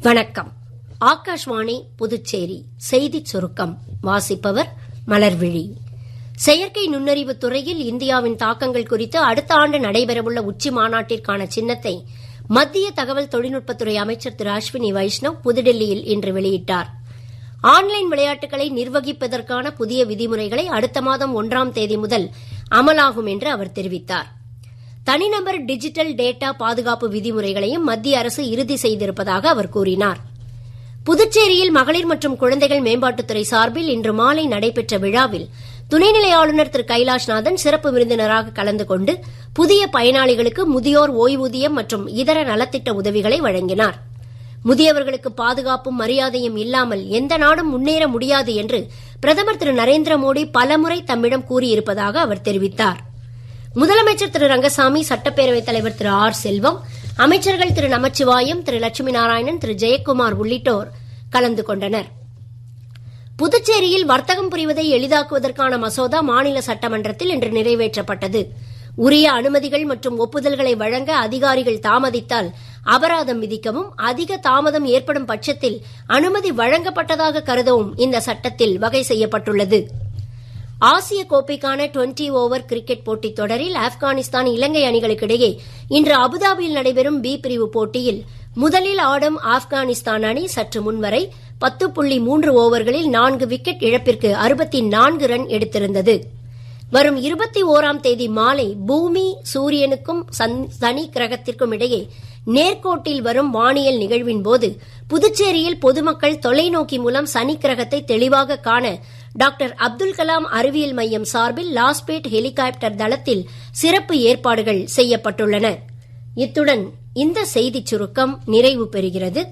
வணக்கம். ஆகாஷ்வாணி புதுச்சேரி செய்திச் சுருக்கம் வாசிப்பவர் மலர்விழி. செயற்கை நுண்ணறிவு துறையில் இந்தியாவின் தாக்கங்கள் குறித்து அடுத்த ஆண்டு நடைபெறவுள்ள உச்சி மாநாட்டிற்கான சின்னத்தை மத்திய தகவல் தொழில்நுட்பத்துறை அமைச்சர் திரு அஸ்வினி வைஷ்ணவ் புதுடெல்லியில் இன்று வெளியிட்டார். ஆன்லைன் விளையாட்டுகளை நிர்வகிப்பதற்கான புதிய விதிமுறைகளை அடுத்த மாதம் 1ஆம் தேதி முதல் அமலாகும் என்று அவர் தெரிவித்தார். தனிநபர் டிஜிட்டல் டேட்டா பாதுகாப்பு விதிமுறைகளையும் மத்திய அரசு இறுதி செய்திருப்பதாக அவர் கூறினார். புதுச்சேரியில் மகளிர் மற்றும் குழந்தைகள் மேம்பாட்டுத்துறை சார்பில் இன்று மாலை நடைபெற்ற விழாவில் துணைநிலை ஆளுநர் திரு கைலாஷ்நாதன் சிறப்பு விருந்தினராக கலந்து கொண்டு புதிய பயனாளிகளுக்கு முதியோர் ஓய்வூதியம் மற்றும் இதர நலத்திட்ட உதவிகளை வழங்கினார். முதியவர்களுக்கு பாதுகாப்பும் மரியாதையும் இல்லாமல் எந்த நாடும் முன்னேற முடியாது என்று பிரதமர் திரு நரேந்திர மோடி பலமுறை தம்மிடம் கூறியிருப்பதாக அவர் தெரிவித்தார். முதலமைச்சர் திரு ரங்கசாமி, சட்டப்பேரவைத் தலைவர் திரு ஆர் செல்வம், அமைச்சர்கள் திரு நமச்சிவாயம், திரு லட்சுமி நாராயணன், திரு ஜெயக்குமார் உள்ளிட்டோர் கலந்து கொண்டனர். புதுச்சேரியில் வர்த்தகம் புரிவதை எளிதாக்குவதற்கான மசோதா மாநில சட்டமன்றத்தில் இன்று நிறைவேற்றப்பட்டது. உரிய அனுமதிகள் மற்றும் ஒப்புதல்களை வழங்க அதிகாரிகள் தாமதித்தால் அபராதம் விதிக்கவும், அதிக தாமதம் ஏற்படும் பட்சத்தில் அனுமதி வழங்கப்பட்டதாக கருதவும் இந்த சட்டத்தில் வகை செய்யப்பட்டுள்ளது. ஆசிய கோப்பைக்கான 20 ஓவர் கிரிக்கெட் போட்டித் தொடரில் ஆப்கானிஸ்தான் இலங்கை அணிகளுக்கிடையே இன்று அபுதாபியில் நடைபெறும் பி பிரிவு போட்டியில் முதலில் ஆடும் ஆப்கானிஸ்தான் அணி சற்று முன்வரை 10.3 ஓவர்களில் 4 விக்கெட் இழப்பிற்கு 64 ரன் எடுத்திருந்தது. வரும் 21ஆம் தேதி மாலை பூமி, சூரியனுக்கும் சனி கிரகத்திற்கும் இடையே நேர்கோட்டில் வரும் வானியல் நிகழ்வின் போது புதுச்சேரியில் பொதுமக்கள் தொலைநோக்கி மூலம் சனி கிரகத்தை தெளிவாக காண டாக்டர் அப்துல் கலாம் அறிவியல் மையம் சார்பில் லாஸ்பேட் ஹெலிகாப்டர் தளத்தில் சிறப்பு ஏற்பாடுகள் செய்யப்பட்டுள்ளன. இத்துடன் இந்த செய்திச் சுருக்கம் நிறைவு பெறுகிறது.